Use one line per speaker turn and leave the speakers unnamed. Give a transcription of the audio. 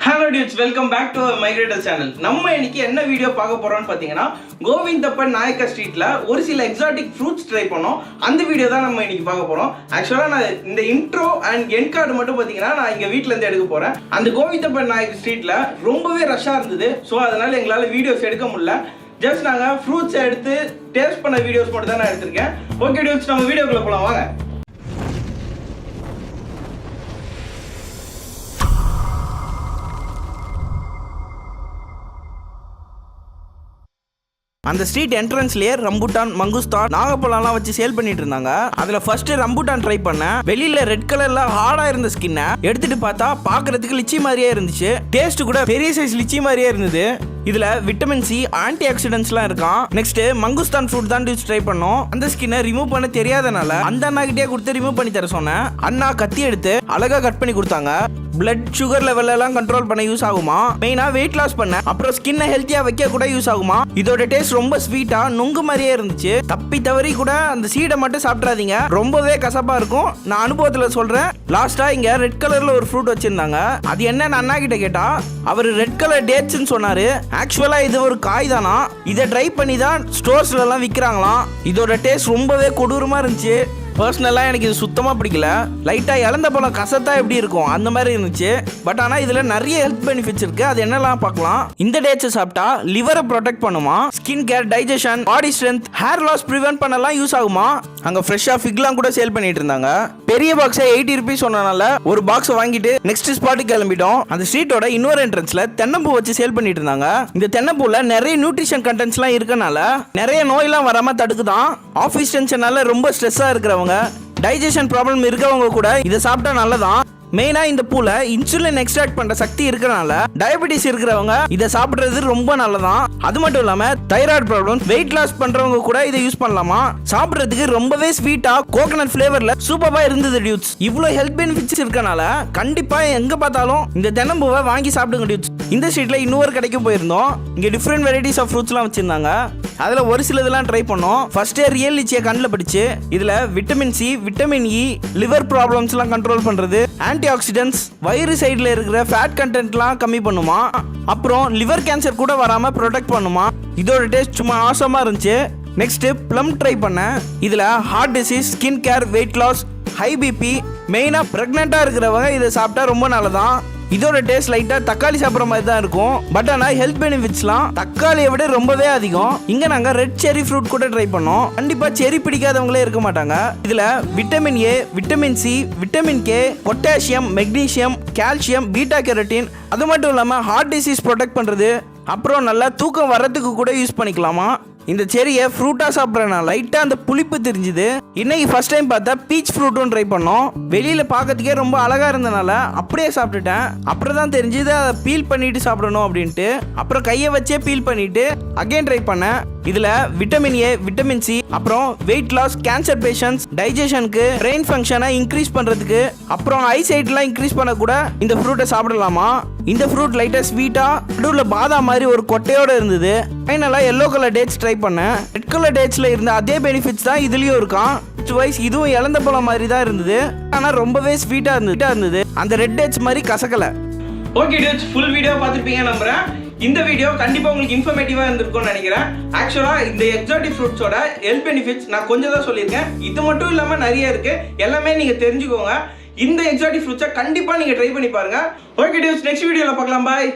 Hello dudes, welcome back to our Migrator channel. நம்ம இன்னைக்கு என்ன வீடியோ பார்க்க போறோம்னு பாத்தீங்கன்னா கோவிந்தப்பன் நாயக்கா ஸ்ட்ரீட்ல ஒரு சில எக்ஸாட்டிக் ஃப்ரூட்ஸ் ட்ரை பண்ணோம். அந்த வீடியோ தான் நம்ம இன்னைக்கு பார்க்க போறோம். ஆக்சுவலா நான் இந்த இன்ட்ரோ அண்ட் எண்ட் கார்டு மட்டும் பாத்தீங்கன்னா நான் இங்க வீட்ல இருந்து எடுக்க போறேன். அந்த கோவிந்தப்பன் நாயக்கா ஸ்ட்ரீட்ல ரொம்பவே ரஷ்ஷா இருந்தது. சோ அதனால எங்களால வீடியோஸ் எடுக்க முடியல. ஜஸ்ட் நாங்க ஃப்ரூட்ஸ் எடுத்து டேஸ்ட் பண்ண வீடியோஸ் மட்டும் தான் நான் எடுத்திருக்கேன். ஓகே dudes, நம்ம வீடியோக்குள்ள போலாம் வாங்க. அந்த ஸ்ட்ரீட் என்ட்ரன்ஸ்லயே ரம்புட்டான், மங்குஸ்தான், நாகப்பழம்லாம் வச்சு சேல் பண்ணிட்டு இருந்தாங்க. அதுல ஃபர்ஸ்ட் ரம்புட்டான் ட்ரை பண்ணேன். வெளியில ரெட் கலர்ல ஹார்டா இருந்த ஸ்கின்னை எடுத்துட்டு பார்த்தா பாக்குறதுக்கு லிச்சி மாதிரியே இருந்துச்சு. டேஸ்ட் கூட பெரிய சைஸ் லிச்சி மாதிரியே இருந்தது. இதுல விட்டமின் சி, ஆன்டி ஆக்சிடென்ட்ஸ்லாம் இருக்கான். நெக்ஸ்ட் மங்குஸ்தான் ஃப்ரூட் தான் ட்ரை பண்ணோம். அந்த ஸ்கின்னை ரிமூவ் பண்ண தெரியாதனால அந்த அண்ணா கிட்டே கொடுத்து ரிமூவ் பண்ணி தர சொன்னேன். அண்ணா கத்தி எடுத்து அழகா கட் பண்ணி கொடுத்தாங்க. பிளட் சுகர் லெவல் எல்லாம் கண்ட்ரோல் பண்ண யூஸ் ஆகுமா, மெயினா வெயிட் லாஸ் பண்ண, அப்புறம் ஸ்கின்னை ஹெல்த்தியா வைக்க கூட யூஸ் ஆகுமா. இதோட டேஸ்ட் ரொம்ப ஸ்வீட்டா நுங்கு மாதிரியே இருந்துச்சு. தப்பி தவறி கூட அந்த சீடை மட்டும் சாப்பிட்றாதீங்க, ரொம்பவே கசப்பா இருக்கும். நான் அனுபவத்துல சொல்றேன். லாஸ்டா இங்க ரெட் கலர்ல ஒரு ஃப்ரூட் வச்சிருந்தாங்க. அது என்னன்னு அண்ணா கிட்ட கேட்டா அவர் ரெட் கலர் டேட்ஸ்ன்னு சொன்னாரு. ஆக்சுவலா இது ஒரு காய் தானா. இதை ட்ரை பண்ணி தான் ஸ்டோர்ஸ்ல எல்லாம் விற்கிறாங்களாம். இதோட டேஸ்ட் ரொம்பவே கொடூரமா இருந்துச்சு. பர்சனலா எனக்கு இது சுத்தமா பிடிக்கல. லைட்டா இழந்த பழம் கசத்தா எப்படி இருக்கும் அந்த மாதிரி இருந்துச்சு. பட் ஆனா இதுல நிறைய ஹெல்த் பெனிஃபிட்ஸ் இருக்கு. அது என்னெல்லாம் பார்க்கலாம். இந்த டேட்ஸ் சாப்பிட்டா லிவரை ப்ரொடெக்ட் பண்ணுமா, ஸ்கின் கேர், டைஜஷன், பாடி ஸ்ட்ரென்த், ஹேர் லாஸ் ப்ரிவென்ட் பண்ணலாம் யூஸ் ஆகுமா. அங்க ஃப்ரெஷ்ஷா ஃபிக்லாம் கூட சேல் பண்ணிட்டு இருந்தாங்க. பெரிய பாக்ஸை 80 rupees சொன்னனால ஒரு பாக்ஸ் வாங்கிட்டு நெக்ஸ்ட் ஸ்பாட்டுக்கு கிளம்பிட்டோம். அந்த ஸ்ட்ரீட்டோட இன்னொரு என்ட்ரன்ஸ்ல தென்னம்பூ வச்சு சேல் பண்ணிட்டு இருந்தாங்க. இந்த தென்னம்பூல நிறைய நியூட்ரிஷன் கண்டென்ட்ஸ்லாம் இருக்கனால நிறைய நோயெல்லாம் வராம தடுக்குதான். ஆஃபீஸ் டென்ஷனால ரொம்ப ஸ்ட்ரெஸ்ஸா இருக்கிறவங்க, டைஜஷன் ப்ராப்ளம் இருக்கவங்க கூட இதை சாப்பிட்டா நல்லதான். மெயினா இந்த பூல இன்சுலின் எக்ஸ்ட்ராக்ட் பண்ற சக்தி இருக்கனால டயபெட்டிஸ் இருக்கிறவங்க இதை சாப்பிடுறது ரொம்ப நல்லதான். அது மட்டும் இல்லாம தைராய்டு ப்ராப்ளம், வெயிட் லாஸ் பண்றவங்க கூட இதை யூஸ் பண்ணலாமா. சாப்பிடுறதுக்கு ரொம்பவே ஸ்வீட்டா கோகனட் ஃபிளேவர்ல சூப்பரா இருந்தது டியூட்ஸ். இவ்வளவு ஹெல்த் பெனிஃபிட்ஸ் இருக்கனால கண்டிப்பா எங்க பார்த்தாலும் இந்த தென்னம்பூவை வாங்கி சாப்பிடுங்க டியூட்ஸ். இந்த ஸ்ட்ரீட்ல இன்னொரு கடைக்கு போயிருந்தோம். இங்க டிஃப்ரெண்ட் வெரைட்டிஸ் ஆஃப் ஃப்ரூட்ஸ்லாம் வச்சிருந்தாங்க. அதுல ஒரு சிலதெல்லாம் ட்ரை பண்ணோம். ஃபர்ஸ்டே ரியல் லிச்சியை கண்ணில் படிச்சு இதுல vitamin C, vitamin E, liver problems எல்லாம் கண்ட்ரோல் பண்றது, ஆன்டி ஆக்சிடென்ட்ஸ், வயிறு சைடுல இருக்கிற ஃபேட் கண்டென்ட்லாம் கம்மி பண்ணுமா, அப்புறம் லிவர் கேன்சர் கூட வராம ப்ரொடெக்ட் பண்ணுமா. இதோட டேஸ்ட் சும்மா ஆசமா இருந்துச்சு. நெக்ஸ்ட் ப்ளம் ட்ரை பண்ணேன். இதுல heart disease, skin care, weight loss, high BP, மெயினா பிரெக்னெண்டா இருக்கிறவங்க இதை சாப்பிட்டா ரொம்ப நல்லதான். இதோட டேஸ்ட் லைட்டா தக்காளி சாப்பிட்ற மாதிரி தான் இருக்கும். பட் ஆனால் ஹெல்த் பெனிஃபிட்ஸ்லாம் தக்காளியை விட ரொம்பவே அதிகம். இங்க நாங்க ரெட் செரி ஃப்ரூட் கூட ட்ரை பண்ணோம். கண்டிப்பா செரி பிடிக்காதவங்களே இருக்க மாட்டாங்க. இதுல vitamin A, vitamin C, vitamin K, potassium, magnesium, calcium, beta carotene, அது மட்டும் இல்லாம ஹார்ட் டிசீஸ் ப்ரொடெக்ட் பண்றது, அப்புறம் நல்லா தூக்கம் வர்றதுக்கு கூட யூஸ் பண்ணிக்கலாமா. இந்த செரியை ஃப்ரூட்டா சாப்பிட்றேன். லைட்டா அந்த புளிப்பு தெரிஞ்சுது. இன்னைக்கு ஃபர்ஸ்ட் டைம் பார்த்தா பீச் ஃப்ரூட்டும் ட்ரை பண்ணோம். வெளியில பார்க்கறதுக்கே ரொம்ப அழகா இருந்தனால அப்படியே சாப்பிட்டுட்டேன். அப்புறம் தான் தெரிஞ்சுது அதை பீல் பண்ணிட்டு சாப்பிடணும் அப்படின்ட்டு. அப்புறம் கையை வச்சே பீல் பண்ணிட்டு அகைன் ட்ரை பண்ணேன். இதுல விட்டமின் ஏ, விட்டமின் சி, அப்புறம் வெயிட் லாஸ், கேன்சர் பேஷன்ஸ், டைஜஷனுக்கு, பிரெயின் ஃபங்க்ஷனை இன்க்ரீஸ் பண்றதுக்கு, அப்புறம் ஐசைட்லாம் இன்க்ரீஸ் பண்ண கூட இந்த ஃப்ரூட்டை சாப்பிடலாமா. இந்த ஃப்ரூட் லைட்டா ஸ்வீட்டா நடுவுல பாதாம் மாதிரி ஒரு கொட்டையோட இருந்தது. ஃபைனலா எல்லோ கலர் டேட்ஸ் ட்ரை பண்ணேன். ரெட் கலர் டேட்ஸ்ல இருந்த அதே பெனிஃபிட்ஸ் தான் இதுலயும் இருக்கான். வைஸ் இதுவும் இழந்த பழம் மாதிரி தான் இருந்தது. ஆனா ரொம்பவே ஸ்வீட்டா இருந்தது. அந்த ரெட் டேட்ஸ் மாதிரி கசக்கல. ஓகே டியூட்ஸ், ஃபுல் வீடியோ பார்த்துருப்பீங்க நம்புறேன். இந்த வீடியோ கண்டிப்பா உங்களுக்கு இன்ஃபர்மேட்டிவா இருந்திருக்கும்னு நினைக்கிறேன். ஆக்சுவலா இந்த எக்ஸாட்டிக் ஃப்ரூட்ஸோட ஹெல்த் பெனிஃபிட்ஸ் நான் கொஞ்சம் தான் சொல்லியிருக்கேன். இது மட்டும் இல்லாம நிறைய இருக்கு. எல்லாமே நீங்க தெரிஞ்சுக்கோங்க. இந்த எக்ஸாட்டிக் ஃப்ரூட்ஸை கண்டிப்பா நீங்க ட்ரை பண்ணி பாருங்க. ஓகே டியூட்ஸ், நெக்ஸ்ட் வீடியோல பார்க்கலாம். பாய்.